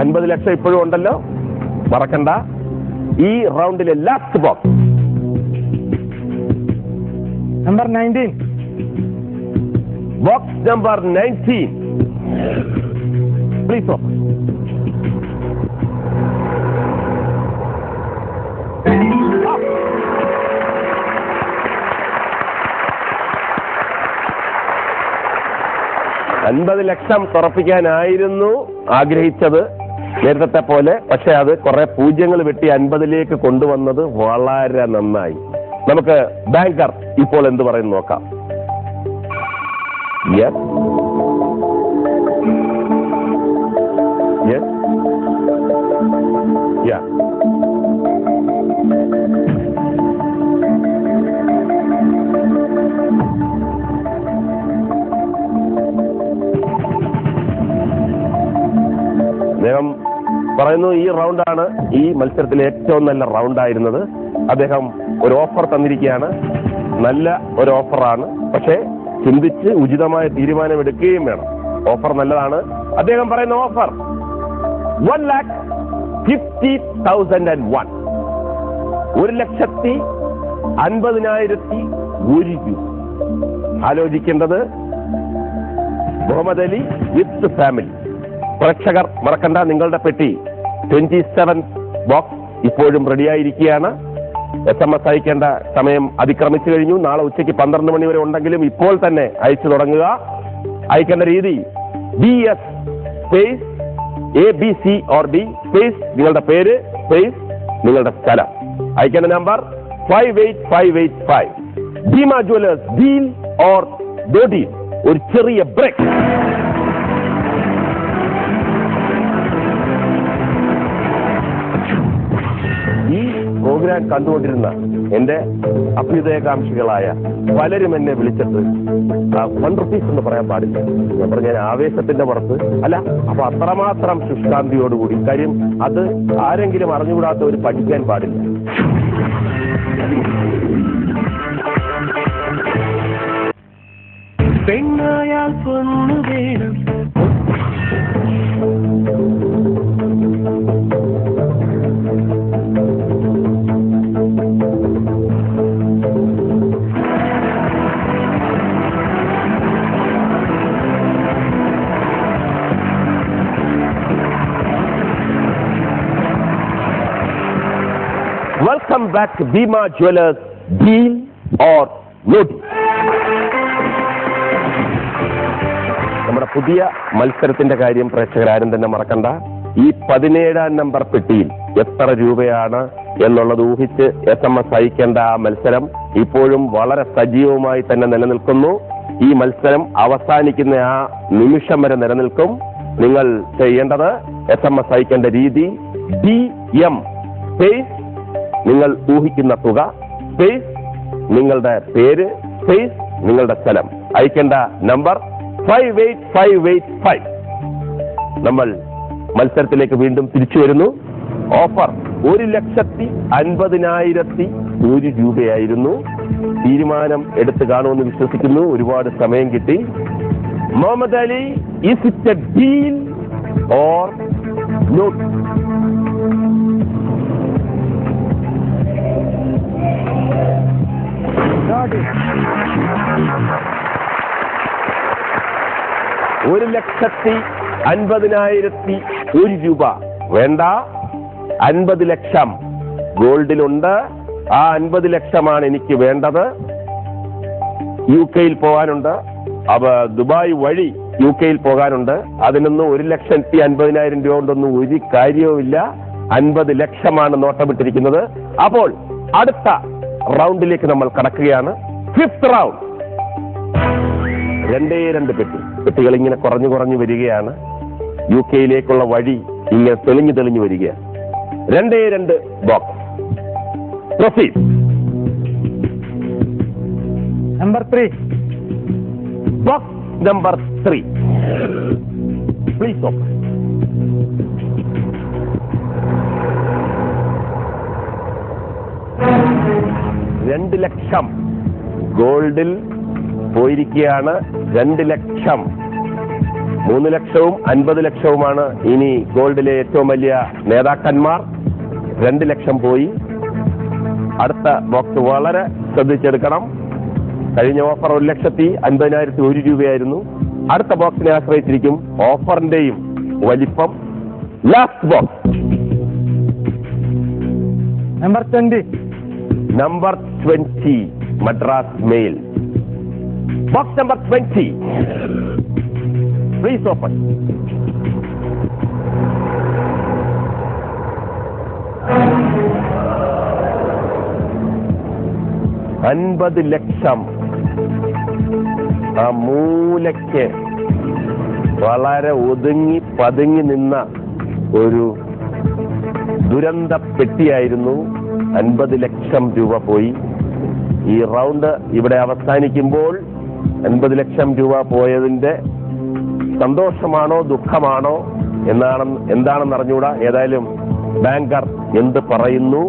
50 ലക്ഷം ഇപ്പോഴും ഉണ്ടല്ലോ, മറക്കണ്ട. ഈ റൗണ്ടിലെ last box number 19. Box number 19. Please open. $50 ലക്ഷം തുറപ്പിക്കാനായിരുന്നു ആഗ്രഹിച്ചത് നേരത്തെ പോലെ. പക്ഷെ അത് കുറെ പൂജ്യങ്ങൾ വെട്ടി 50ലേക്ക് കൊണ്ടുവന്നത് വളരെ നന്നായി. നമുക്ക് ബാങ്കർ ഇപ്പോൾ എന്ത് പറയുന്നു നോക്കാം. യെസ് യെസ് യാ അദ്ദേഹം പറയുന്നു ഈ റൗണ്ടാണ് ഈ മത്സരത്തിലെ ഏറ്റവും നല്ല റൗണ്ടായിരുന്നത്. അദ്ദേഹം ഒരു ഓഫർ തന്നിരിക്കുകയാണ്. നല്ല ഒരു ഓഫറാണ്, പക്ഷേ ചിന്തിച്ച് ഉചിതമായ തീരുമാനമെടുക്കുകയും വേണം. ഓഫർ നല്ലതാണ്. അദ്ദേഹം പറയുന്ന ഓഫർ 1,50,001. 1,50,001 രൂപ. ആലോചിക്കേണ്ടത് മുഹമ്മദ് അലി വിത്ത് ഫാമിലി. പ്രേക്ഷകർ മറക്കണ്ട, നിങ്ങളുടെ പെട്ടി 27 ബോക്സ് ഇപ്പോഴും റെഡിയായിരിക്കുകയാണ്. SMS അയക്കേണ്ട സമയം അതിക്രമിച്ചു കഴിഞ്ഞു. നാളെ ഉച്ചയ്ക്ക് 12 മണി വരെ ഉണ്ടെങ്കിലും ഇപ്പോൾ തന്നെ അയച്ചു തുടങ്ങുക. അയക്കേണ്ട രീതി BS space ABC or D space നിങ്ങളുടെ പേര് സ്പേസ് നിങ്ങളുടെ സ്ഥലം. അയക്കേണ്ട number 58585. Bhima jewellers deal or no deal. ഒരു ചെറിയ ബ്രേക്ക്. ഈ പ്രോഗ്രാം കണ്ടുകൊണ്ടിരുന്ന എന്റെ അഭ്യുദയകാംക്ഷികളായ പലരും എന്നെ വിളിച്ചിട്ട് ₹1 എന്ന് പറയാൻ പാടില്ല. ഞാൻ പറഞ്ഞ ആവേശത്തിന്റെ പുറത്ത് അല്ല. അപ്പൊ അത്രമാത്രം ശുഷ്കാന്തിയോടുകൂടി, കാര്യം അത് ആരെങ്കിലും അറിഞ്ഞുകൂടാത്തവർ പഠിക്കാൻ പാടില്ല. പെണ്ണായാൽ പൊന്നു വേണം. Welcome back to Bima Jewelers Deal or No Deal. നമ്മുടെ പുതിയ മത്സരത്തിന്റെ കാര്യം പ്രേക്ഷകരാരും തന്നെ മറക്കണ്ട. ഈ 17ാം നമ്പർ പെട്ടിയിൽ എത്ര രൂപയാണ് എന്നുള്ളത് ഊഹിച്ച് SMS അയക്കേണ്ട ആ മത്സരം ഇപ്പോഴും വളരെ സജീവമായി തന്നെ നിലനിൽക്കുന്നു. ഈ മത്സരം അവസാനിക്കുന്ന ആ നിമിഷം വരെ നിലനിൽക്കും. നിങ്ങൾ ചെയ്യേണ്ടത് SMS അയക്കേണ്ട രീതി DM സ്പേസ് നിങ്ങൾ ഊഹിക്കുന്ന തുക സ്പേസ് നിങ്ങളുടെ പേര് സ്പേസ് നിങ്ങളുടെ സ്ഥലം. അയക്കേണ്ട നമ്പർ 58585. നമ്മൾ മത്സരത്തിലേക്ക് വീണ്ടും തിരിച്ചു വരുന്നു. ഓഫർ 1,50,001 രൂപയായിരുന്നു. തീരുമാനം എടുത്തു കാണുമെന്ന് വിശ്വസിക്കുന്നു. ഒരുപാട് സമയം കിട്ടി. Muhammad Ali, is it a deal or no? 1,50,001 രൂപ വേണ്ട. 50 ലക്ഷം ഗോൾഡിലുണ്ട്. ആ 50 ലക്ഷമാണ് എനിക്ക് വേണ്ടത്. UK പോകാനുണ്ട്. ദുബായ് വഴി UK പോകാനുണ്ട്. അതിനൊന്നും 1,50,000 രൂപ കൊണ്ടൊന്നും ഒരു കാര്യവുമില്ല. 50 ലക്ഷമാണ് നോട്ടമിട്ടിരിക്കുന്നത്. അപ്പോൾ അടുത്ത റൗണ്ടിലേക്ക് നമ്മൾ കടക്കുകയാണ്. 5th round. 2 പെട്ടികൾ ഇങ്ങനെ കുറഞ്ഞു വരികയാണ്. UK വഴി ഇങ്ങനെ തെളിഞ്ഞു വരികയാണ്. 2 box. Proceed. Number 3. Box number 3. Please open. $2 ലക്ഷം ഗോൾഡിൽ പോയിരിക്കുകയാണ്. 2 ലക്ഷം. 3 ലക്ഷവും 50 ലക്ഷവുമാണ് ഇനി ഗോൾഡിലെ ഏറ്റവും വലിയ നേതാക്കന്മാർ. 2 ലക്ഷം പോയി. അടുത്ത ബോക്സ് വളരെ ശ്രദ്ധിച്ചെടുക്കണം. കഴിഞ്ഞ ഓഫർ 1,50,001 രൂപയായിരുന്നു. അടുത്ത ബോക്സിനെ ആശ്രയിച്ചിരിക്കും ഓഫറിന്റെയും വലിപ്പം. Last box number 20. Number 20 Madras mail. Box number 20. Please open. $50 lakh. ആ മൂലയ്ക്ക് വളരെ ഒതുങ്ങി പതുങ്ങി നിന്ന ഒരു ദുരന്ത പെട്ടിയായിരുന്നു. 50 ലക്ഷം രൂപ പോയി. ഈ റൗണ്ട് ഇവിടെ അവസാനിക്കുമ്പോൾ 50 ലക്ഷം രൂപ പോയതിന്റെ സന്തോഷമാണോ ദുഃഖമാണോ എന്താണെന്ന് അറിഞ്ഞുകൂടാ. ഏതായാലും ബാങ്കർ എന്ത് പറയുന്നു?